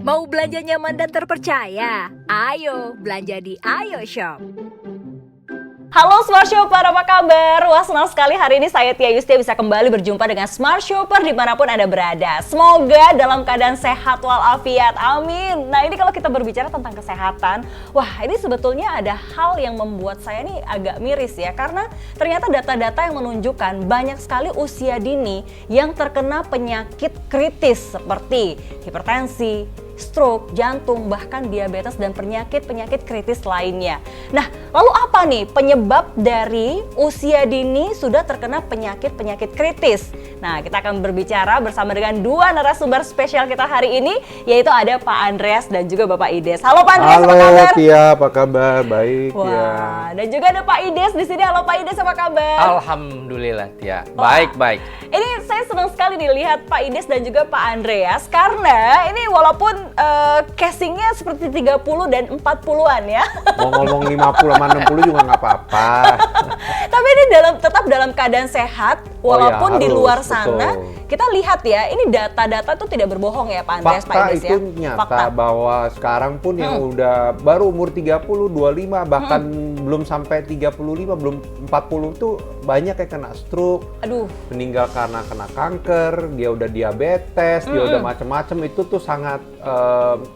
Mau belanja nyaman dan terpercaya? Ayo belanja di Ayo Shop. Halo Smart Shopper, apa kabar? Wah, senang sekali hari ini saya Tia Yustia bisa kembali berjumpa dengan Smart Shopper dimanapun Anda berada. Semoga dalam keadaan sehat walafiat, amin. Nah, ini kalau kita berbicara tentang kesehatan, wah ini sebetulnya ada hal yang membuat saya nih agak miris ya. Karena ternyata data-data yang menunjukkan banyak sekali usia dini yang terkena penyakit kritis seperti hipertensi, stroke, jantung, bahkan diabetes dan penyakit-penyakit kritis lainnya. Nah, lalu apa nih penyebab dari usia dini sudah terkena penyakit-penyakit kritis? Nah, kita akan berbicara bersama dengan dua narasumber spesial kita hari ini, yaitu ada Pak Andreas dan juga Bapak Ides. Halo Pak Andreas, apa kabar? Halo Tia, apa kabar? Baik. Wah, ya. Dan juga ada Pak Ides di sini. Halo Pak Ides, apa kabar? Alhamdulillah Tia, baik-baik. Ini saya senang sekali nih lihat Pak Ides dan juga Pak Andreas karena ini walaupun casingnya seperti 30 dan 40-an ya. Mau ngomong 50 sama 60 juga nggak apa-apa. Tapi ini tetap dalam keadaan sehat walaupun di luar sana. betul. Kita lihat ya, ini data-data itu tidak berbohong ya Pak Andreas, Pak Fakta Ides itu ya. nyata bahwa sekarang pun yang udah baru umur 30, 25, bahkan belum sampai 35, belum 40 tuh banyak yang kena stroke, Aduh. meninggal karena kena kanker, dia udah diabetes, dia udah macem-macem. Itu tuh sangat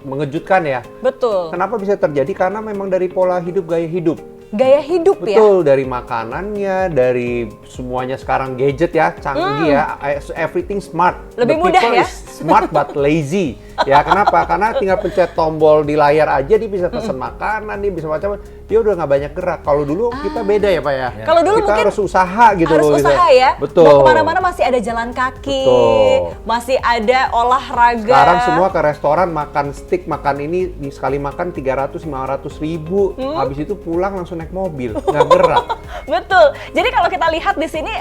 mengejutkan ya. Betul. Kenapa bisa terjadi? Karena memang dari pola hidup, gaya hidup. Gaya hidup ya. Betul, dari makanannya, dari semuanya sekarang gadget ya, canggih ya, everything smart. Lebih The mudah people ya. is smart but lazy. Ya kenapa? Karena tinggal pencet tombol di layar aja dia bisa pesan makanan, dia bisa macam-macam. Dia udah nggak banyak gerak. Kalau dulu kita beda ya Pak ya. Kalau dulu kita mungkin harus usaha gitu harus loh. usaha ya. Betul. Mau kemana-mana masih ada jalan kaki, Betul. masih ada olahraga. Sekarang semua ke restoran makan steak, makan ini sekali makan 300-500 ribu. Habis itu pulang langsung naik mobil, nggak gerak. Betul. Jadi kalau kita lihat di sini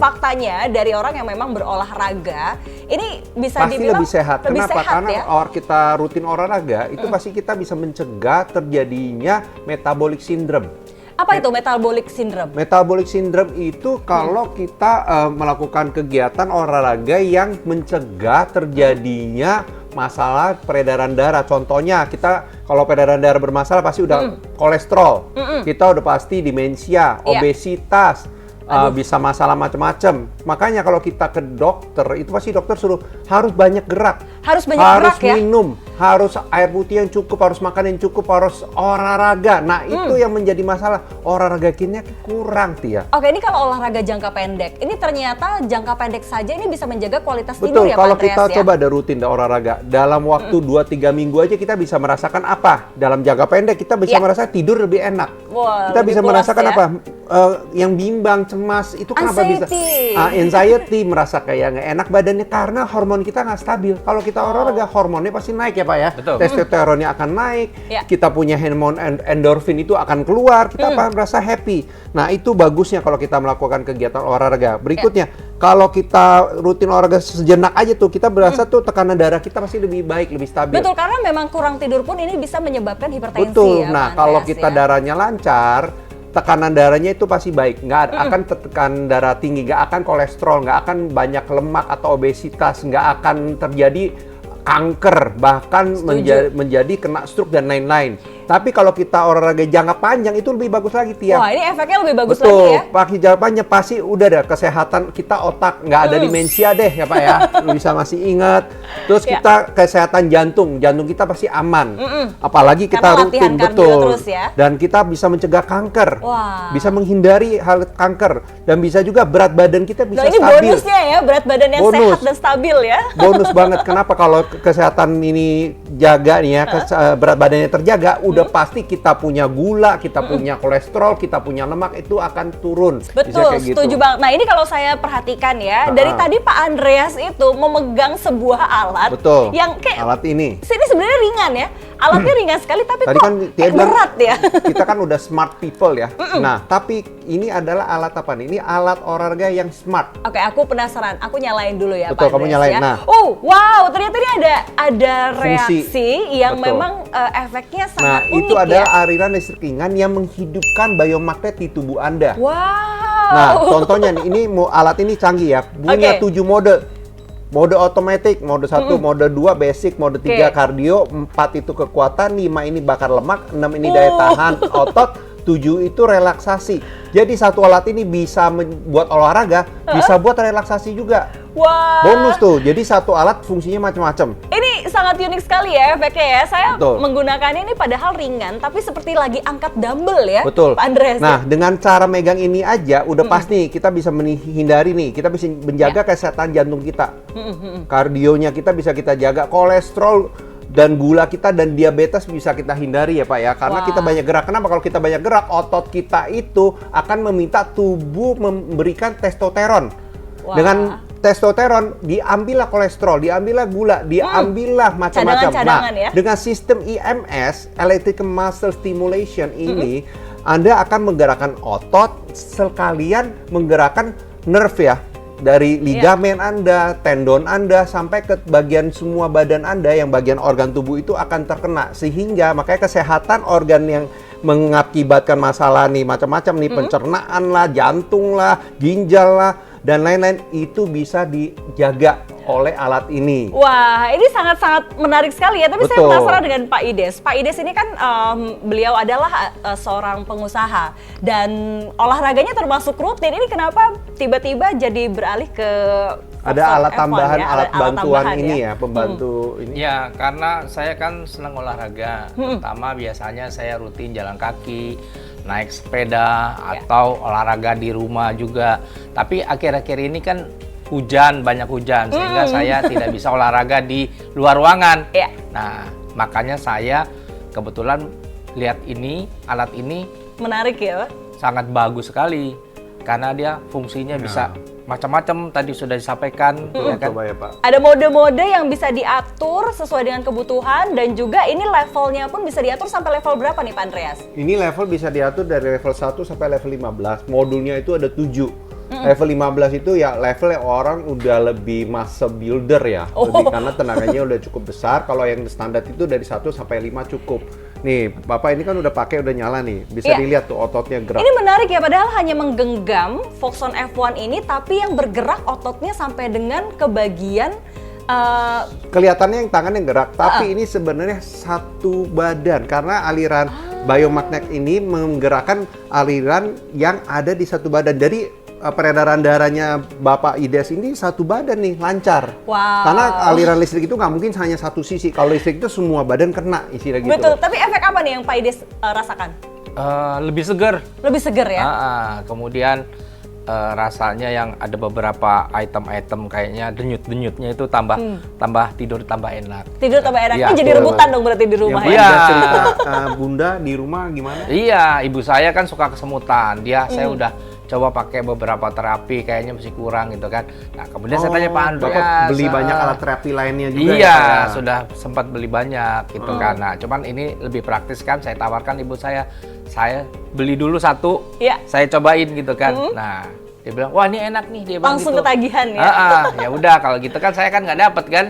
faktanya dari orang yang memang berolahraga, ini bisa Pasti dibilang lebih sehat. Kenapa? sehat Karena ya. kita rutin olahraga, itu pasti kita bisa mencegah terjadinya metabolic syndrome. Apa itu metabolic syndrome? Metabolic syndrome itu kalau kita melakukan kegiatan olahraga yang mencegah terjadinya masalah peredaran darah. Contohnya kita kalau peredaran darah bermasalah pasti udah kolesterol, kita udah pasti demensia, obesitas, bisa masalah macam-macam. Makanya kalau kita ke dokter, itu pasti dokter suruh harus banyak gerak, Harus banyak harus gerak ya. minum, harus air putih yang cukup, harus makan yang cukup, harus olahraga. Nah itu yang menjadi masalah, olahraga kita kurang Tia. Oke, ini kalau olahraga jangka pendek, ini ternyata jangka pendek saja ini bisa menjaga kualitas tidur Betul, ya kalau Pak Andreas kita ya? coba ada rutin olahraga, dalam waktu 2-3 minggu aja kita bisa merasakan apa? Dalam jangka pendek kita bisa merasakan tidur lebih enak. Wah, Kita lebih bisa pulas merasakan ya. apa? Yang bimbang, cemas, itu kenapa bisa? Anxiety. Anxiety, merasa kayak nggak enak badannya karena hormon kita nggak stabil. Kalau kita olahraga, hormonnya pasti naik ya Pak ya. Betul. Testosteronnya akan naik, Ya. kita punya hormon endorfin itu akan keluar, kita akan merasa happy. Nah itu bagusnya kalau kita melakukan kegiatan olahraga. Berikutnya, kalau kita rutin olahraga sejenak aja tuh, kita berasa tuh tekanan darah kita pasti lebih baik, lebih stabil. Betul, karena memang kurang tidur pun ini bisa menyebabkan hipertensi Betul. ya Nah, Pak kalau Andreas kita ya. darahnya lancar, tekanan darahnya itu pasti baik. Nggak akan tekan darah tinggi, nggak akan kolesterol, nggak akan banyak lemak atau obesitas, nggak akan terjadi kanker, bahkan menjadi kena stroke dan lain-lain. Tapi kalau kita olahraga jangka panjang itu lebih bagus lagi Tia. Wah, ini efeknya lebih bagus Betul, lagi ya. pakai jangka panjang pasti udah ada kesehatan kita otak, nggak ada demensia deh ya Pak ya. Lu bisa masih ingat. Terus Ya. kita kesehatan jantung kita pasti aman. Apalagi kita Karena latihan rutin, kardio betul. terus ya. Dan kita bisa mencegah kanker, Wah. bisa menghindari hal kanker, dan bisa juga berat badan kita bisa Nah, ini stabil. bonusnya ya, berat badan yang Bonus. sehat dan stabil ya. Bonus banget. Kenapa? Kalau kesehatan ini jaga nih ya, berat badannya terjaga, udah pasti kita punya gula, kita punya kolesterol, kita punya lemak, itu akan turun. Bisa Betul, kayak gitu. setuju banget. Nah, ini kalau saya perhatikan ya, dari tadi Pak Andreas itu memegang sebuah alat Betul. yang kayak Alat ini. sini sebenarnya ringan ya. Alatnya ringan sekali tapi Tadi kok kan Tia bilang, berat ya. kita kan udah smart people ya. Nah, tapi ini adalah alat apa nih? Ini alat olahraga yang smart. Oke, aku penasaran. Aku nyalain dulu ya, Betul, Pak kamu Andreas nyalain. ya. Nah. Oh, wow, ternyata ini ada reaksi Fungsi. yang Betul. memang efeknya Nah, sangat unik itu adalah ya. aliran listrik ringan yang menghidupkan biomagnet di tubuh Anda. Wow. Nah, contohnya nih, ini alat ini canggih ya, punya Oke. 7 mode. Mode otomatis, mode 1, mode 2 basic, mode 3 cardio, 4 itu kekuatan, 5 ini bakar lemak, 6 ini daya tahan otot, 7 itu relaksasi. Jadi satu alat ini bisa buat olahraga, bisa buat relaksasi juga. Wah. Bonus tuh. Jadi satu alat fungsinya macam-macam. Ini sangat unik sekali ya efeknya ya. Saya Betul. menggunakannya ini padahal ringan, tapi seperti lagi angkat dumbbell ya, Betul. Pak Andreas. Nah, dengan cara megang ini aja udah pas nih, kita bisa menghindari nih, kita bisa menjaga kesehatan jantung kita. Kardionya kita bisa kita jaga, kolesterol dan gula kita dan diabetes bisa kita hindari ya Pak ya. Karena Wah. kita banyak gerak. Kenapa? Kalau kita banyak gerak, otot kita itu akan meminta tubuh memberikan testosteron. Wah. Dengan testosteron diambillah kolesterol, diambillah gula, diambillah macam-macam. Cadangan-cadangan ya. Dengan sistem EMS, Electrical Muscle Stimulation ini, Anda akan menggerakkan otot sekalian menggerakkan nerve ya. Dari ligamen Anda, tendon Anda, sampai ke bagian semua badan Anda yang bagian organ tubuh itu akan terkena. Sehingga makanya kesehatan organ yang mengakibatkan masalah nih macam-macam nih, pencernaan lah, jantung lah, ginjal lah, dan lain-lain itu bisa dijaga oleh alat ini. Wah, ini sangat-sangat menarik sekali ya. Tapi saya Betul. penasaran dengan Pak Ides. Pak Ides ini kan beliau adalah seorang pengusaha dan olahraganya termasuk rutin. Ini kenapa tiba-tiba jadi beralih ke Ada Foxon alat F1 tambahan, ya? alat Ada bantuan tambahan ini ya, pembantu ini. Ya, karena saya kan senang olahraga. Pertama biasanya saya rutin jalan kaki, naik sepeda, atau olahraga di rumah juga. Tapi akhir-akhir ini kan banyak hujan, sehingga saya tidak bisa olahraga di luar ruangan. Iya. Nah, makanya saya kebetulan lihat ini, alat ini Menarik ya, Pak? sangat bagus sekali. Karena dia fungsinya bisa macam-macam, tadi sudah disampaikan. Ya kan? Coba ya Pak. Ada mode-mode yang bisa diatur sesuai dengan kebutuhan dan juga ini levelnya pun bisa diatur sampai level berapa nih Pak Andreas? Ini level bisa diatur dari level 1 sampai level 15. Modulnya itu ada 7. Level 15 itu ya level yang orang udah lebih muscle builder ya. Lebih, karena tenaganya udah cukup besar. Kalau yang standar itu dari 1 sampai 5 cukup. Nih, Bapak ini kan udah pakai, udah nyala nih. Bisa Iya. dilihat tuh ototnya gerak. Ini menarik ya, padahal hanya menggenggam Foxon F1 ini, tapi yang bergerak ototnya sampai dengan ke bagian Kelihatannya yang tangan yang gerak, tapi ini sebenarnya satu badan karena aliran biomagnet ini menggerakkan aliran yang ada di satu badan. Jadi peredaran darahnya Bapak Ides ini satu badan nih, lancar. Wow. Karena aliran listrik itu nggak mungkin hanya satu sisi. Kalau listrik itu semua badan kena, istilah gitu. Betul, tapi efek apa nih yang Pak Ides rasakan? Lebih segar. Lebih seger ya? Kemudian rasanya yang ada beberapa item-item kayaknya denyut-denyutnya itu tambah tidur tambah enak. Tidur tambah enak. Iya, Ini jadi betul, rebutan dong berarti di rumah Yang ya? Iya. Anda cerita Bunda di rumah gimana? Iya, ibu saya kan suka kesemutan. Saya udah coba pakai beberapa terapi, kayaknya masih kurang gitu kan. Nah, kemudian saya tanya Pak Andreas. Bapak beli banyak alat terapi lainnya juga Iya, ya, Pak, ya? sudah sempat beli banyak gitu kan. Nah, cuman ini lebih praktis kan, saya tawarkan ibu saya beli dulu satu, Iya. saya cobain gitu kan. Nah, dia bilang, wah ini enak nih, dia bilang Langsung gitu. ketagihan ya? Ya udah kalau gitu kan saya kan nggak dapet kan.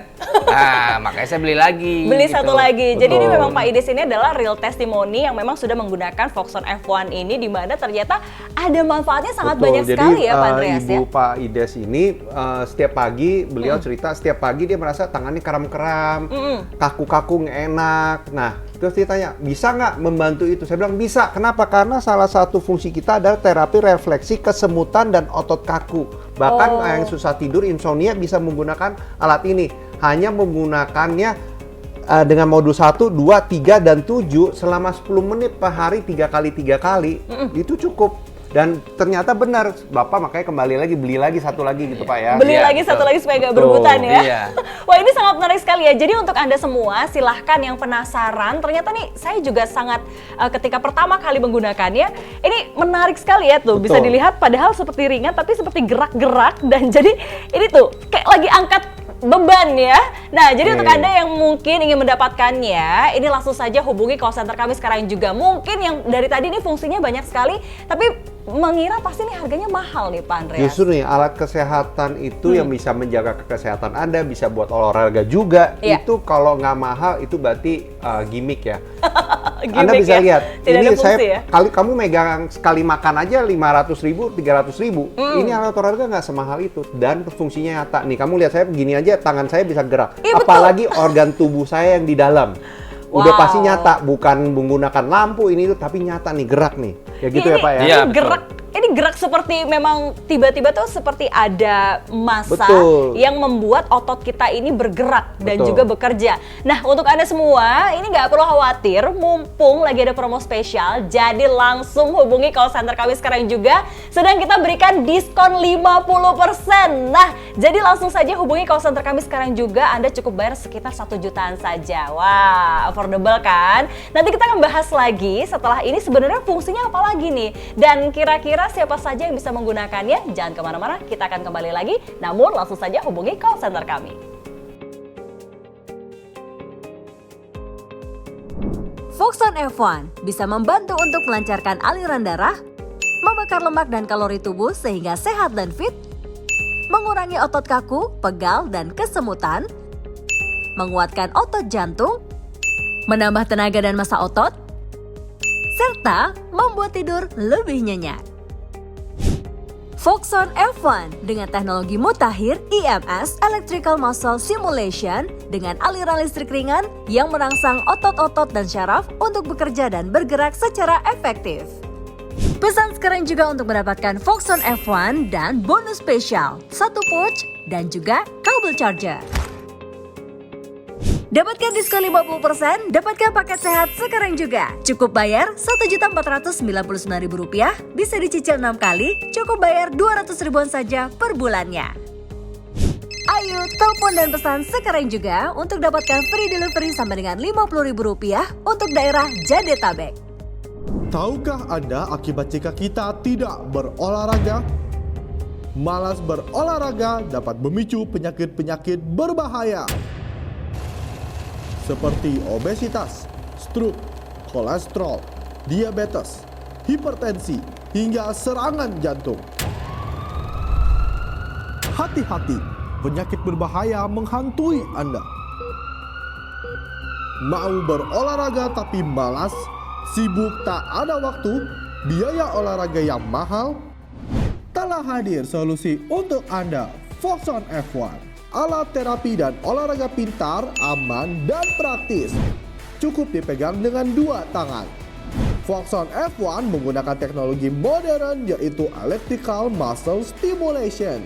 Nah, makanya saya beli lagi. Beli gitu. satu lagi. Jadi ini Betul. memang Pak Ides ini adalah real testimoni yang memang sudah menggunakan Foxon F1 ini, di mana ternyata ada manfaatnya sangat Betul. banyak Jadi, sekali ya Pak Andreas Ibu ya? Pak Ides ini setiap pagi beliau cerita setiap pagi dia merasa tangannya kram-kram, kaku-kaku nggak enak. Nah, terus dia tanya, bisa nggak membantu itu? Saya bilang bisa. Kenapa? Karena salah satu fungsi kita adalah terapi refleksi kesemutan dan otot kaku. Bahkan yang susah tidur, insomnia bisa menggunakan alat ini. Hanya menggunakannya dengan modul 1, 2, 3, dan 7 selama 10 menit per hari 3 kali, itu cukup. Dan ternyata benar, Bapak makanya kembali lagi, beli lagi satu lagi gitu Pak ya. Beli Iya, lagi satu betul. lagi supaya nggak Betul, berebutan ya. iya. Wah, ini sangat menarik sekali ya. Jadi untuk Anda semua silahkan yang penasaran. Ternyata nih saya juga sangat ketika pertama kali menggunakannya, ini menarik sekali ya tuh. Bisa Betul. dilihat padahal seperti ringan tapi seperti gerak-gerak dan jadi ini tuh kayak lagi angkat beban ya. Nah, jadi untuk Anda yang mungkin ingin mendapatkannya, ini langsung saja hubungi call center kami sekarang juga. Mungkin yang dari tadi ini fungsinya banyak sekali, tapi mengira pasti nih harganya mahal nih Pak Andreas. Justru nih alat kesehatan itu yang bisa menjaga kesehatan Anda, bisa buat olahraga juga. Iya. Itu kalau nggak mahal itu berarti gimmick ya. Gimmick Anda bisa ya? lihat, Tidak ini ada fungsi ya? kamu megang sekali makan aja 500.000, 300.000. Ini alat olahraga nggak semahal itu dan fungsinya nyata. Nih kamu lihat saya begini aja, tangan saya bisa gerak. Iya, betul. Apalagi organ tubuh saya yang di dalam. Udah Wow. pasti nyata, bukan menggunakan lampu ini itu, tapi nyata nih, gerak nih. Ya gitu ya Pak ya? Iya, Ini betul. gerak, ini gerak seperti memang tiba-tiba tuh seperti ada massa Betul. yang membuat otot kita ini bergerak dan Betul. juga bekerja. Nah, untuk Anda semua, ini nggak perlu khawatir, mumpung lagi ada promo spesial, jadi langsung hubungi call center kami sekarang juga, sedang kita berikan diskon 50%. Nah, jadi langsung saja hubungi call center kami sekarang juga, Anda cukup bayar sekitar 1 jutaan saja. Wah, affordable kan? Nanti kita akan bahas lagi setelah ini sebenarnya fungsinya apa lagi nih? Dan kira-kira siapa saja yang bisa menggunakannya? Jangan kemana-mana, kita akan kembali lagi. Namun langsung saja hubungi call center kami. Foxon F1 bisa membantu untuk melancarkan aliran darah, membakar lemak dan kalori tubuh sehingga sehat dan fit, mengurangi otot kaku, pegal, dan kesemutan, menguatkan otot jantung, menambah tenaga dan massa otot, serta membuat tidur lebih nyenyak. Foxon F1 dengan teknologi mutakhir EMS Electrical Muscle Simulation dengan aliran listrik ringan yang merangsang otot-otot dan syaraf untuk bekerja dan bergerak secara efektif. Pesan sekarang juga untuk mendapatkan Foxon F1 dan bonus spesial, 1 pouch dan juga kabel charger. Dapatkan diskon 50%, dapatkan paket sehat sekarang juga. Cukup bayar Rp1.499.000, bisa dicicil 6 kali, cukup bayar 200 ribuan saja per bulannya. Ayo, telepon dan pesan sekarang juga untuk dapatkan free delivery sampai dengan Rp50.000 untuk daerah Jadetabek. Tahukah Anda akibat jika kita tidak berolahraga? Malas berolahraga dapat memicu penyakit-penyakit berbahaya seperti obesitas, stroke, kolesterol, diabetes, hipertensi, hingga serangan jantung. Hati-hati, penyakit berbahaya menghantui Anda. Mau berolahraga tapi malas, sibuk tak ada waktu, biaya olahraga yang mahal? Telah hadir solusi untuk Anda, Foxon F1. Alat terapi dan olahraga pintar, aman, dan praktis. Cukup dipegang dengan 2 tangan. Foxon F1 menggunakan teknologi modern yaitu Electrical Muscle Stimulation,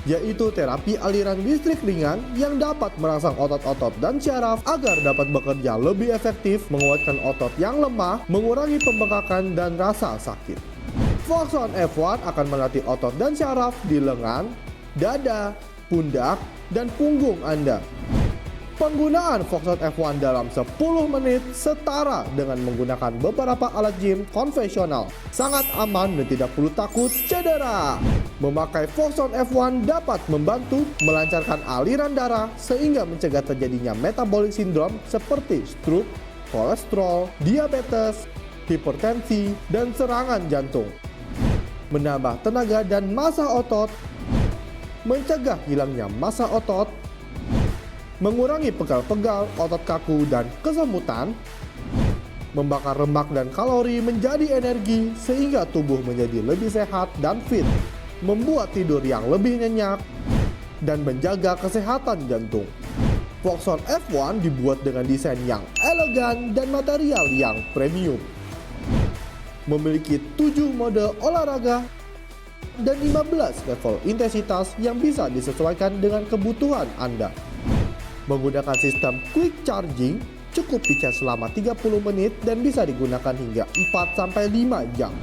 yaitu terapi aliran listrik ringan yang dapat merangsang otot-otot dan syaraf agar dapat bekerja lebih efektif, menguatkan otot yang lemah, mengurangi pembengkakan dan rasa sakit. Foxon F1 akan melatih otot dan syaraf di lengan, dada, pundak, dan punggung Anda. Penggunaan Foxon F1 dalam 10 menit setara dengan menggunakan beberapa alat gym konvensional. Sangat aman dan tidak perlu takut cedera. Memakai Foxon F1 dapat membantu melancarkan aliran darah sehingga mencegah terjadinya metabolic syndrome seperti stroke, kolesterol, diabetes, hipertensi, dan serangan jantung. Menambah tenaga dan massa otot, mencegah hilangnya massa otot, mengurangi pegal-pegal, otot kaku, dan kesemutan, membakar lemak dan kalori menjadi energi sehingga tubuh menjadi lebih sehat dan fit, membuat tidur yang lebih nyenyak, dan menjaga kesehatan jantung. Foxon F1 dibuat dengan desain yang elegan dan material yang premium. Memiliki 7 mode olahraga dan 15 level intensitas yang bisa disesuaikan dengan kebutuhan Anda. Menggunakan sistem quick charging, cukup dicas selama 30 menit dan bisa digunakan hingga 4-5 jam.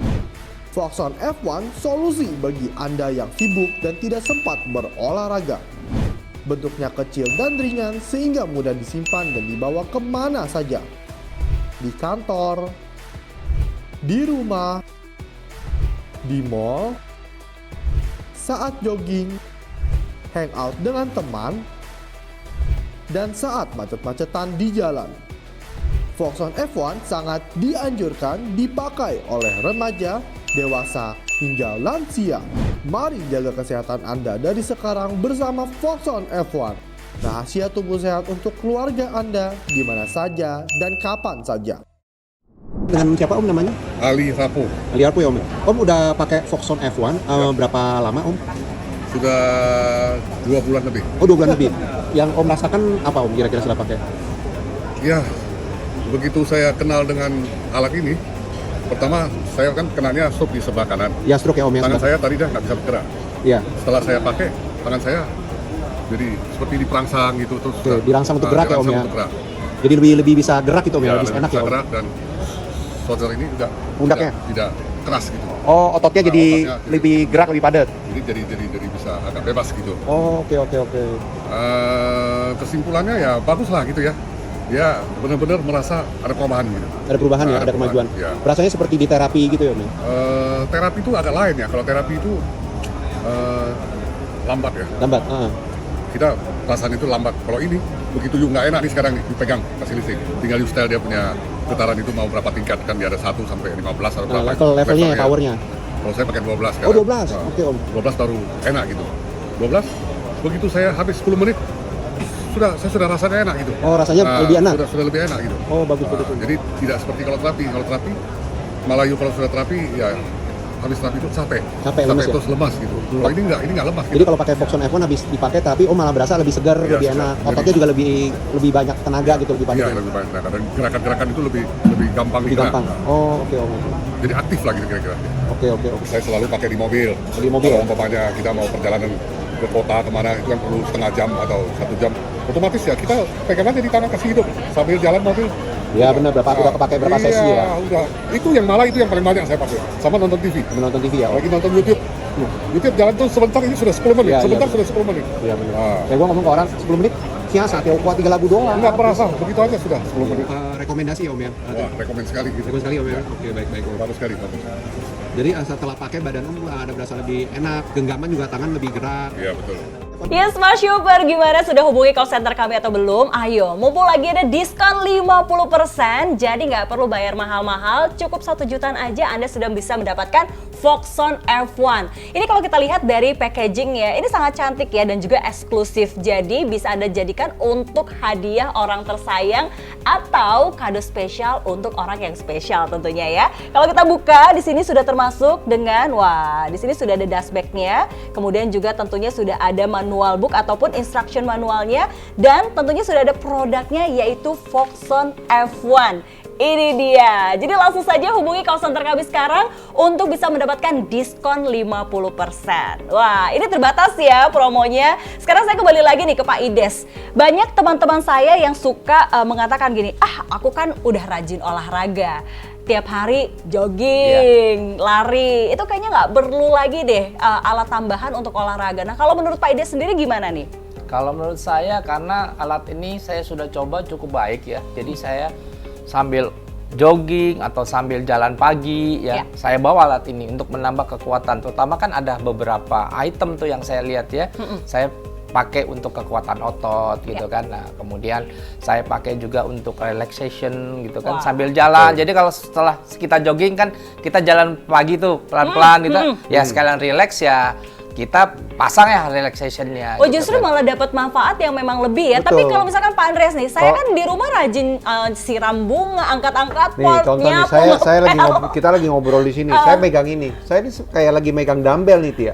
Foxon F1 solusi bagi Anda yang sibuk dan tidak sempat berolahraga. Bentuknya kecil dan ringan sehingga mudah disimpan dan dibawa kemana saja. Di kantor, di rumah, di mall, saat jogging, hangout dengan teman, dan saat macet-macetan di jalan. Foxon F1 sangat dianjurkan dipakai oleh remaja dewasa hingga lansia. Mari jaga kesehatan Anda dari sekarang bersama Foxon F1. Rahasia tubuh sehat untuk keluarga Anda di mana saja dan kapan saja. Dengan siapa Om namanya? Ali Rapo. Ali Arpo ya Om. Om udah pakai Foxon F1 berapa lama Om? Sudah 2 bulan lebih. Oh 2 bulan lebih. Yang Om rasakan apa Om kira-kira setelah pakai? Ya, begitu saya kenal dengan alat ini, pertama saya kan kenalnya stroke di sebelah kanan. Ya stroke ya Om ya. Tangan saya tadi dah nggak bisa bergerak. Iya. Setelah saya pakai, tangan saya jadi seperti diperangsang gitu terus. Oke, dirangsang untuk gerak ya Om ya. Untuk gerak. Jadi lebih bisa gerak gitu Om ya, lebih enak ya bisa Om. gerak dan shoulder ini juga Pundaknya? tidak keras gitu. Oh ototnya jadi ototnya lebih gerak, lebih padat. Jadi bisa agak bebas gitu. Oh oke. Kesimpulannya ya bagus lah gitu ya. Dia benar-benar merasa ada perubahan gitu. Ada perubahan ya, ada perubahan, kemajuan. ya. Rasanya seperti di terapi gitu ya Om ya? Terapi itu agak lain ya. Kalau terapi itu lambat ya. Lambat. Kita rasanya itu lambat. Kalau ini begitu juga nggak enak nih sekarang nih dipegang kasih listrik. Tinggal di style dia punya getaran itu mau berapa tingkat kan dia ada 1 sampai 15 atau berapa. Levelnya ya, powernya. Kalau saya pakai 12 sekarang. Oh 12. Oke Om. 12 baru enak gitu. 12 begitu saya habis 10 menit saya sudah rasanya enak gitu. Oh rasanya lebih enak. Sudah lebih enak gitu. Oh bagus. Jadi tidak seperti kalau terapi. Kalau terapi malah kalau sudah terapi ya habis terapi itu capek lemas ya? terus lemas gitu. Kalau ini nggak lemas gitu. Jadi kalau pakai Foxon F1 habis dipakai tapi malah berasa lebih segar, Iya, lebih segar. enak. Ototnya juga lebih banyak tenaga gitu, lebih padat. Iya, lebih banyak tenaga dan gerakan-gerakan itu lebih gampang Lebih digerak. gampang. Oh oke Om. Jadi aktif lah gitu kira-kira. Oke. Saya selalu pakai di mobil. Di mobil Kalau ya? umpamanya kita mau perjalanan ke kota kemana itu kan perlu setengah jam atau 1 jam. Otomatis ya kita pegang aja di tangan kasih hidup sambil jalan mobil. Ya benar, udah kepakai berapa sesi ya? Udah. Itu yang paling banyak saya pakai. Sama nonton TV. Menonton TV ya? Lagi nonton YouTube. YouTube jalan tuh sebentar ini sudah 10 menit. Iya, Sebentar iya. sudah 10 menit. Iya benar. Ah. Ya gua ngomong ke orang 10 menit, siasa, ya kuat 3 lagu doang. Enggak merasa, begitu aja sudah 10 menit. Rekomendasi ya Om ya? Wah, rekomend sekali gitu. Rekomendasi sekali Om ya? Oke, baik Om. Bagus sekali, bagus. Jadi setelah pakai badan Om ada berasa lebih enak, genggaman juga tangan lebih gerak. Iya, betul. Ya Smart Shopper, gimana sudah hubungi call center kami atau belum? Ayo, mumpung lagi ada diskon 50%, jadi nggak perlu bayar mahal-mahal, cukup 1 jutaan aja Anda sudah bisa mendapatkan Foxon F1. Ini kalau kita lihat dari packagingnya, ini sangat cantik ya dan juga eksklusif. Jadi bisa Anda jadikan untuk hadiah orang tersayang atau kado spesial untuk orang yang spesial tentunya ya. Kalau kita buka, di sini sudah termasuk dengan, di sini sudah ada dashback-nya, kemudian juga tentunya sudah ada manual book ataupun instruction manualnya, dan tentunya sudah ada produknya yaitu Foxon F1. Ini dia. Jadi langsung saja hubungi call center kami sekarang untuk bisa mendapatkan diskon 50%. Wah, ini terbatas ya promonya. Sekarang saya kembali lagi nih ke Pak Ides. Banyak teman-teman saya yang suka mengatakan gini, aku kan udah rajin olahraga. Tiap hari jogging, lari, itu kayaknya nggak perlu lagi deh alat tambahan untuk olahraga. Nah kalau menurut Pak Ides sendiri gimana nih? Kalau menurut saya karena alat ini saya sudah coba cukup baik ya. Jadi saya sambil jogging atau sambil jalan pagi ya, saya bawa alat ini untuk menambah kekuatan. Terutama kan ada beberapa item tuh yang saya lihat ya. Saya pakai untuk kekuatan otot gitu kan. Nah, kemudian saya pakai juga untuk relaxation gitu kan sambil jalan. Jadi kalau setelah kita jogging kan kita jalan pagi tuh pelan-pelan gitu. Ya sekalian relax ya. Kita pasang ya relaxation-nya. Oh justru malah dapat manfaat yang memang lebih ya. Betul. Tapi kalau misalkan Pak Andreas nih, saya kan di rumah rajin siram bunga, angkat-angkat pot, contoh nih, nyapu, saya lagi ngepel. kita lagi ngobrol di sini. Saya megang ini. Saya ini kayak lagi megang dumbbell nih, Tia.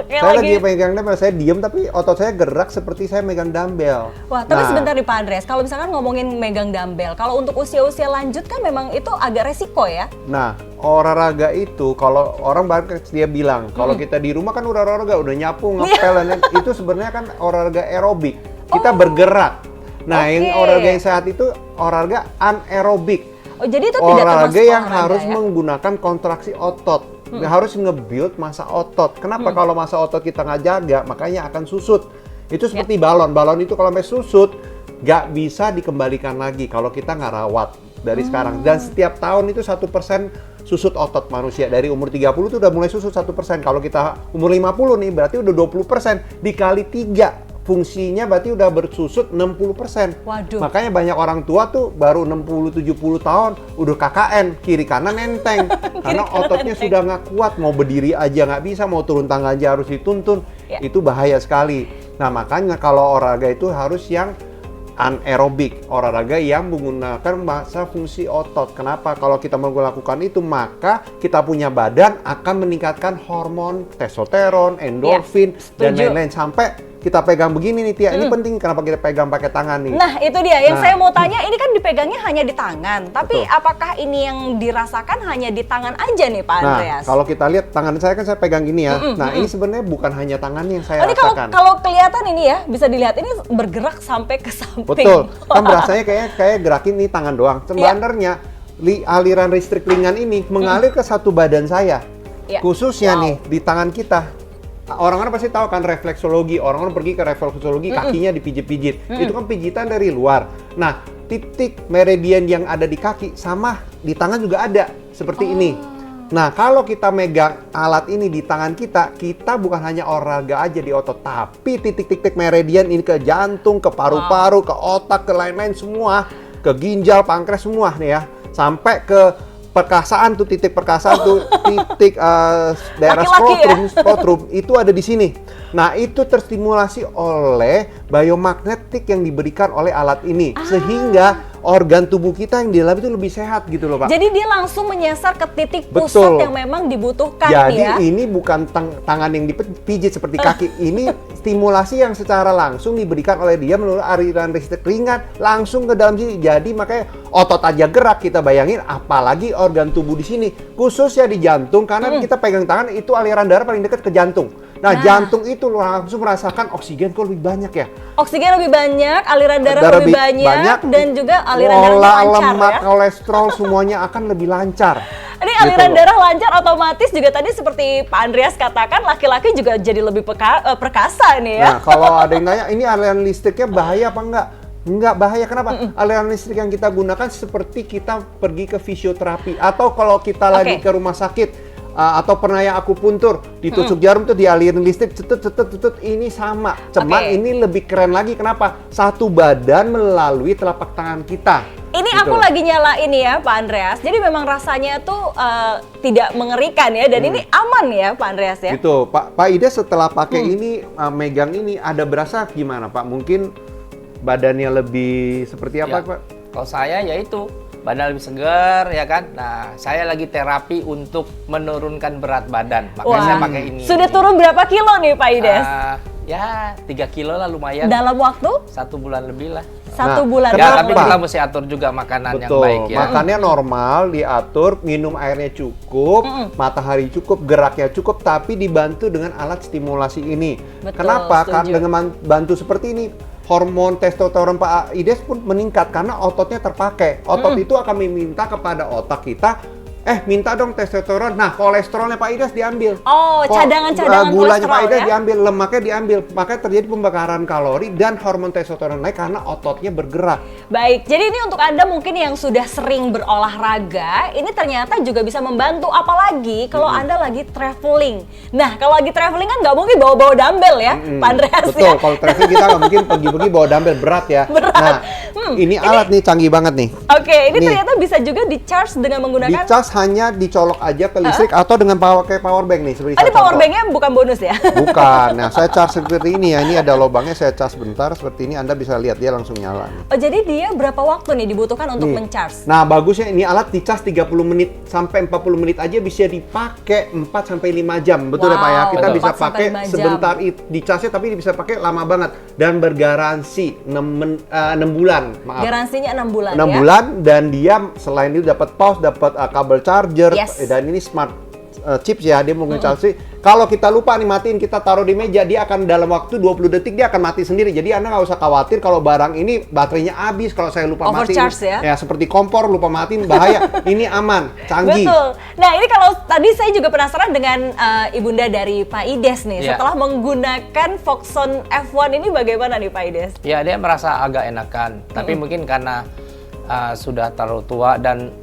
Kayak Saya lagi megang dumbbell, saya diem tapi otot saya gerak seperti saya megang dumbbell. Wah, tapi sebentar nih Pak Andreas, kalau misalkan ngomongin megang dumbbell, kalau untuk usia-usia lanjut kan memang itu agak resiko ya? Nah, olahraga itu kalau orang bahkan dia bilang kalau kita di rumah kan udah olahraga, udah nyapu, ngepel dan itu sebenarnya kan olahraga aerobik. Kita bergerak. Nah, yang olahraga yang sehat itu olahraga anaerobik. Oh, jadi itu tidak termasuk olahraga yang harus ya? menggunakan kontraksi otot. Harus nge-build massa otot. Kenapa kalau massa otot kita nggak jaga, makanya akan susut. Itu seperti balon. Balon itu kalau sampai susut, nggak bisa dikembalikan lagi kalau kita nggak rawat dari sekarang. Dan setiap tahun itu 1% susut otot manusia. Dari umur 30 itu udah mulai susut 1%. Kalau kita umur 50 nih, berarti udah 20%. Dikali 3 fungsinya berarti udah bersusut 60%. Waduh. Makanya banyak orang tua tuh baru 60-70 tahun udah KKN, kiri kanan nenteng. Karena ototnya sudah nggak kuat, mau berdiri aja nggak bisa, mau turun tangga aja harus dituntun. Ya. Itu bahaya sekali. Nah makanya kalau olahraga itu harus yang anaerobik, olahraga yang menggunakan massa fungsi otot. Kenapa? Kalau kita melakukan itu, maka kita punya badan akan meningkatkan hormon testosteron, endorfin, dan setuju. lain-lain. Sampai kita pegang begini nih Tia, ini penting kenapa kita pegang pakai tangan nih. Nah, itu dia yang Nah. saya mau tanya, ini kan dipegangnya hanya di tangan, tapi Betul. apakah ini yang dirasakan hanya di tangan aja nih Pak Nah, Andreas? kalau kita lihat tangan saya kan saya pegang gini ya. Nah, ini sebenarnya bukan hanya tangannya yang Oh, saya ini rasakan. kalau kelihatan ini ya, bisa dilihat ini bergerak sampai ke samping. Betul. Kan berasanya kayak gerakin nih tangan doang. Sebenarnya aliran listrik ringan ini mengalir ke satu badan saya. Iya. Khususnya Wow. nih di tangan kita. Orang-orang pasti tahu kan refleksologi. Orang-orang pergi ke refleksologi, kakinya dipijit-pijit. Itu kan pijitan dari luar. Nah, titik meridian yang ada di kaki sama di tangan juga ada seperti ini. Nah, kalau kita megang alat ini di tangan kita, kita bukan hanya olahraga aja di otot, tapi titik-titik meridian ini ke jantung, ke paru-paru, ke otak, ke lain-lain semua, ke ginjal, pankreas semua nih ya, sampai ke perkasaan tuh, titik perkasaan tuh, titik daerah Laki-laki scrotum itu ada di sini. Nah, itu terstimulasi oleh biomagnetik yang diberikan oleh alat ini, sehingga organ tubuh kita yang di dalam itu lebih sehat gitu loh Pak. Jadi dia langsung menyasar ke titik pusat Betul. yang memang dibutuhkan Jadi ya. ini bukan tangan yang dipijit seperti kaki. Ini stimulasi yang secara langsung diberikan oleh dia melalui aliran listrik ringan langsung ke dalam sini. Jadi makanya otot aja gerak, kita bayangin apalagi organ tubuh di sini. Khususnya di jantung, karena kita pegang tangan itu aliran darah paling dekat ke jantung. Nah, jantung itu langsung merasakan oksigen kok lebih banyak ya. Oksigen lebih banyak, aliran darah lebih banyak, dan juga aliran darahnya pola lancar lemak, ya. kolesterol semuanya akan lebih lancar. Ini Gitu aliran loh. darah lancar otomatis juga tadi seperti Pak Andreas katakan, laki-laki juga jadi lebih perkasa nih ya. Nah, kalau ada yang tanya, ini aliran listriknya bahaya apa enggak? Enggak bahaya, kenapa? Aliran listrik yang kita gunakan seperti kita pergi ke fisioterapi, atau kalau kita lagi Oke. ke rumah sakit, atau pernah yang akupuntur, ditusuk jarum tuh dialirin listrik, cetut, ini sama. Cuman Oke. ini lebih keren lagi, kenapa? Satu badan melalui telapak tangan kita. Ini Gitu aku loh. lagi nyalain ya Pak Andreas, jadi memang rasanya tuh tidak mengerikan ya, dan ini aman ya Pak Andreas ya. Gitu, Pak Ida setelah pakai ini, megang ini, ada berasa gimana Pak? Mungkin badannya lebih seperti apa Ya, Pak? Kalau saya ya itu badan lebih segar ya kan. Nah, saya lagi terapi untuk menurunkan berat badan. Makanya saya pakai ini. Sudah turun berapa kilo nih Pak Ides? Ya 3 kilo lah lumayan. Dalam waktu 1 bulan lebih lah. 1 Nah, bulan. kenapa? Ya, tapi kita mesti atur juga makanan yang Betul, baik ya. makannya normal, diatur, minum airnya cukup, matahari cukup, geraknya cukup, tapi dibantu dengan alat stimulasi ini. Betul, Kenapa? setuju. Karena dengan bantu seperti ini, hormon testosteron Pak Ides pun meningkat karena ototnya terpakai. Otot itu akan meminta kepada otak kita, minta dong testosteron. Nah, kolesterolnya Pak Ides diambil. Oh, cadangan-cadangan gulanya kolesterol Pak Ides ya? diambil, lemaknya diambil. Makanya terjadi pembakaran kalori dan hormon testosteron naik karena ototnya bergerak. Baik, jadi ini untuk Anda mungkin yang sudah sering berolahraga, ini ternyata juga bisa membantu, apalagi kalau Anda lagi traveling. Nah, kalau lagi traveling kan nggak mungkin bawa-bawa dumbbell ya, Pak Andreas Betul, ya. kalau traveling kita nggak mungkin pergi-pergi bawa dumbbell berat ya. Berat. Nah, ini alat nih canggih banget nih. Oke, ini Nih. ternyata bisa juga di-charge dengan menggunakan... Dicas hanya dicolok aja ke listrik atau dengan kayak power bank nih seperti Oh, ini saya power contoh. bank-nya bukan bonus ya? Bukan. Nah, saya charge seperti ini ya. Ini ada lubangnya, saya charge bentar seperti ini. Anda bisa lihat dia langsung nyala nih. Oh, jadi dia berapa waktu nih dibutuhkan untuk Nih. men-charge? Nah, bagusnya ini alat dicas 30 menit sampai 40 menit aja bisa dipakai 4 sampai 5 jam. Betul ya Pak ya? Wow, Kita 4 bisa sampai pakai 5 jam. sebentar dicasnya, tapi bisa pakai lama banget dan bergaransi 6 bulan. Maaf. Garansinya 6 bulan 6 ya? bulan, dan dia selain itu dapat pause, dapat kabel charger, Yes. dan ini smart chips ya, dia menggunakan charge. Kalau kita lupa nih matiin, kita taruh di meja, dia akan dalam waktu 20 detik dia akan mati sendiri. Jadi Anda nggak usah khawatir kalau barang ini baterainya habis, kalau saya lupa matiin. Overcharge ya? Ya, seperti kompor lupa matiin bahaya. Ini aman, canggih. Betul. Nah, ini kalau tadi saya juga penasaran dengan ibunda dari Pak Ides nih. Iya. Setelah menggunakan Foxon F1 ini bagaimana nih Pak Ides? Ya, dia merasa agak enakan. Tapi mungkin karena sudah terlalu tua dan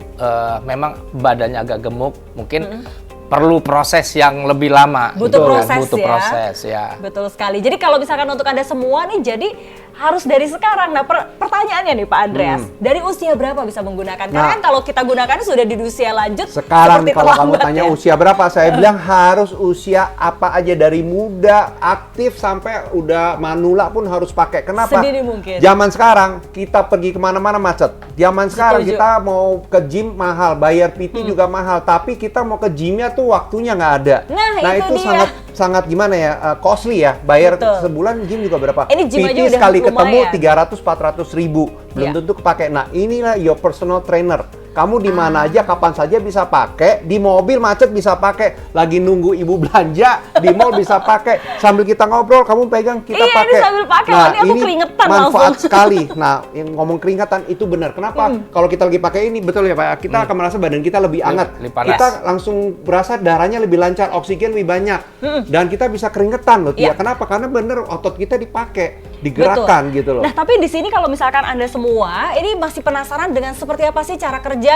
memang badannya agak gemuk, mungkin perlu proses yang lebih lama. Butuh gitu. proses Butuh ya. proses ya. Betul sekali. Jadi kalau misalkan untuk Anda semua nih, jadi harus dari sekarang. Nah, pertanyaannya nih Pak Andreas, dari usia berapa bisa menggunakan? Karena Nah, kan kalau kita gunakan sudah di usia lanjut, sekarang seperti kalau kamu terlambat tanya ya. usia berapa, saya bilang harus usia apa aja, dari muda, aktif sampai udah manula pun harus pakai. Kenapa? Sedini mungkin. Zaman sekarang kita pergi kemana-mana macet. Zaman sekarang Setuju. kita mau ke gym mahal, bayar PT juga mahal. Tapi kita mau ke gymnya tuh waktunya nggak ada. Nah, itu dia. sangat gimana ya, costly ya. Bayar Betul. sebulan gym juga berapa? Ini gym aja PT udah sekali ketemu lumayan. 300-400 ribu. Belum Iya. tentu kepake. Nah, inilah your personal trainer. Kamu di mana aja, kapan saja bisa pakai. Di mobil macet bisa pakai. Lagi nunggu ibu belanja, di mall bisa pakai. Sambil kita ngobrol, kamu pegang, kita Iya, pakai. ini sambil pakai. Nah, Ini aku keringetan manfaat langsung. sekali. Nah, yang ngomong keringatan itu benar. Kenapa? Kalau kita lagi pakai ini, betul ya Pak, kita akan merasa badan kita lebih hangat. lebih panas. Kita langsung berasa darahnya lebih lancar, oksigen lebih banyak. Dan kita bisa keringetan loh. Iya. Kenapa? Karena bener otot kita dipakai, digerakkan gitu loh. Nah, tapi di sini kalau misalkan Anda semua ini masih penasaran dengan seperti apa sih cara kerjanya,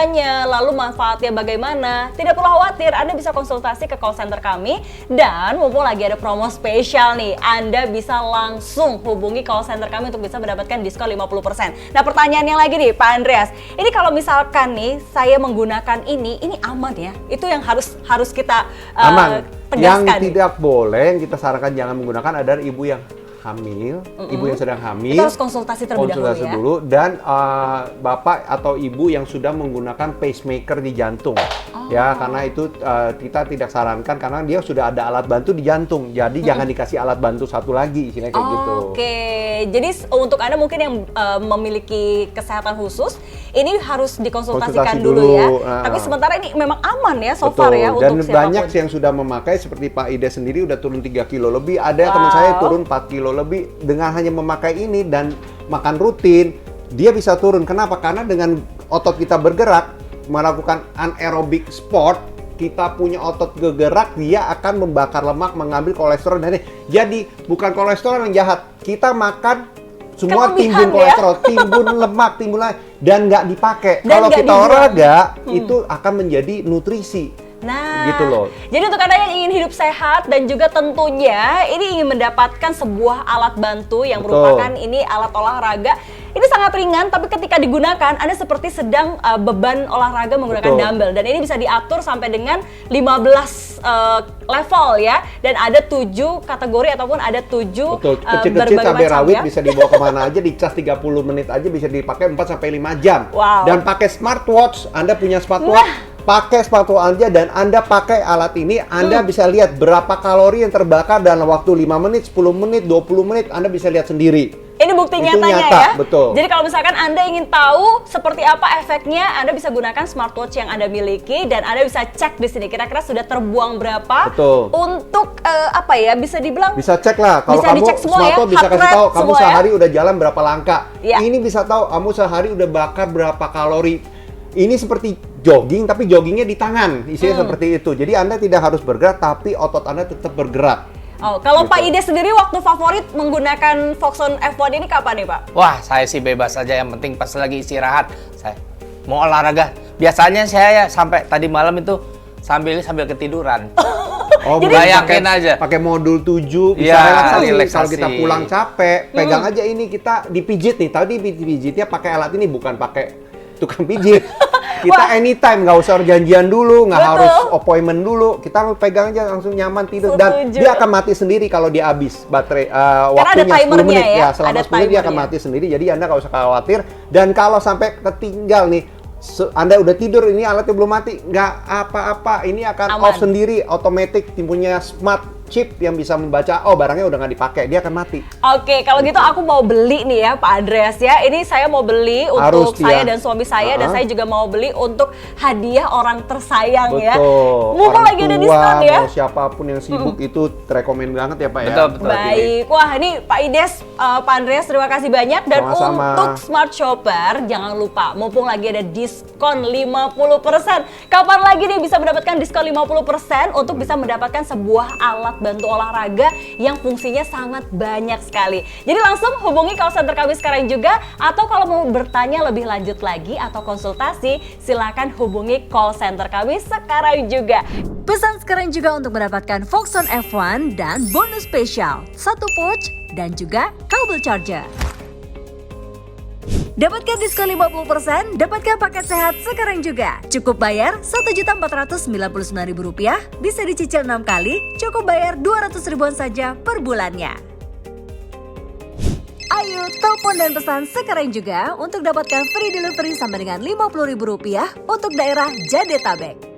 lalu manfaatnya bagaimana, tidak perlu khawatir, Anda bisa konsultasi ke call center kami, dan mumpung lagi ada promo spesial nih, Anda bisa langsung hubungi call center kami untuk bisa mendapatkan diskon 50%. Nah, pertanyaannya lagi nih Pak Andreas, ini kalau misalkan nih saya menggunakan ini aman ya? Itu yang harus kita Aman. Yang tegaskan. tidak boleh, yang kita sarankan jangan menggunakan adalah ibu yang hamil, ibu yang sedang hamil. Kita harus konsultasi terlebih konsultasi dahulu ya. dulu, dan bapak atau ibu yang sudah menggunakan pacemaker di jantung. Ya, karena itu kita tidak sarankan karena dia sudah ada alat bantu di jantung. Jadi jangan dikasih alat bantu satu lagi, istilahnya kayak gitu. Oke, jadi untuk Anda mungkin yang memiliki kesehatan khusus, ini harus dikonsultasikan Konsultasi dulu ya. dulu. Tapi sementara ini memang aman ya so Betul. far ya Dan untuk banyak siapapun. yang sudah memakai, seperti Pak Ide sendiri udah turun 3 kilo lebih. Ada teman saya turun 4 kilo lebih dengan hanya memakai ini dan makan rutin, dia bisa turun. Kenapa? Karena dengan otot kita bergerak, melakukan anaerobic sport, kita punya otot bergerak, dia akan membakar lemak, mengambil kolesterol. Dan jadi bukan kolesterol yang jahat, kita makan semua Kelebihan timbun ya. kolesterol, timbun lemak, timbun lain, dan nggak dipakai. Dan Kalau nggak kita dibuang. olahraga, itu akan menjadi nutrisi. Nah, Gitu loh. Jadi untuk Anda yang ingin hidup sehat dan juga tentunya ini ingin mendapatkan sebuah alat bantu yang Betul. merupakan ini alat olahraga, ini sangat ringan tapi ketika digunakan Anda seperti sedang beban olahraga menggunakan Betul. dumbbell, dan ini bisa diatur sampai dengan 15 level ya, dan ada 7 kategori ataupun ada 7 Betul, kecil-kecil berbagai cabai macam rawit ya. bisa dibawa kemana aja, dicas 30 menit aja bisa dipakai 4 sampai 5 jam. Wow. Dan pakai smartwatch, Anda punya smartwatch, pakai smartwatch aja dan Anda pakai alat ini, Anda bisa lihat berapa kalori yang terbakar dalam waktu 5 menit, 10 menit, 20 menit, Anda bisa lihat sendiri. Ini bukti Itu nyatanya nyata, ya. betul. Jadi kalau misalkan Anda ingin tahu seperti apa efeknya, Anda bisa gunakan smartwatch yang Anda miliki dan Anda bisa cek di sini kira-kira sudah terbuang berapa. Betul. Untuk apa ya? Bisa dibilang Bisa cek lah, kalau Bisa kamu dicek semua ya, smartwatch bisa heart kasih rate tahu kamu semua ya. sehari udah jalan berapa langkah. Iya. Ini bisa tahu kamu sehari udah bakar berapa kalori. Ini seperti jogging, tapi joggingnya di tangan, isinya seperti itu. Jadi Anda tidak harus bergerak, tapi otot Anda tetap bergerak. Oh, kalau Gitu. Pak Ide sendiri waktu favorit menggunakan Foxon F1 ini kapan nih Pak? Wah, saya sih bebas aja, yang penting pas lagi istirahat. Saya mau olahraga. Biasanya saya sampai tadi malam itu sambil ketiduran. Oh, Jadi- bukan Bayangin pakai- aja. Pakai modul 7 bisa Iya, relaksasi. relaksasi. Kalau kita pulang capek, pegang aja ini, kita dipijit nih. Tadi dipijitnya pakai alat ini, bukan pakai tukang pijit. Kita anytime, nggak usah janjian dulu, nggak Betul. harus appointment dulu. Kita pegang aja langsung nyaman tidur. Dan Setuju. dia akan mati sendiri kalau dia habis baterai ada waktunya 10 timernya menit. ya, Selama ada 10 menit dia akan timernya. mati sendiri. Jadi Anda nggak usah khawatir. Dan kalau sampai ketinggal nih, Anda udah tidur, ini alatnya belum mati, nggak apa-apa. Ini akan Aman. off sendiri, otomatis, timbunya smart chip yang bisa membaca, oh barangnya udah nggak dipakai, dia akan mati. Oke, kalau gitu aku mau beli nih ya Pak Andreas ya. Ini saya mau beli Harus, untuk saya ya. dan suami saya, dan Uh-huh. saya juga mau beli untuk hadiah orang tersayang ya. Betul. Mumpung Orang lagi ada tua, diskon ya. mau siapapun yang sibuk itu rekomen banget ya Pak ya. Betul, betul. Baik, wah ini Pak Ides, Pak Andreas terima kasih banyak. Dan Sama-sama. untuk Smart Shopper jangan lupa, mumpung lagi ada diskon 50%. Kapan lagi nih bisa mendapatkan diskon 50% untuk bisa mendapatkan sebuah alat alat bantu olahraga yang fungsinya sangat banyak sekali. Jadi langsung hubungi call center kami sekarang juga, atau kalau mau bertanya lebih lanjut lagi atau konsultasi, silakan hubungi call center kami sekarang juga. Pesan sekarang juga untuk mendapatkan Foxon F1 dan bonus spesial, 1 pouch dan juga kabel charger. Dapatkan diskon 50%, dapatkan paket sehat sekarang juga. Cukup bayar Rp1.499.000, bisa dicicil 6 kali, cukup bayar 200 ribuan saja per bulannya. Ayo telepon dan pesan sekarang juga untuk dapatkan free delivery sampai dengan Rp50.000 untuk daerah Jadetabek.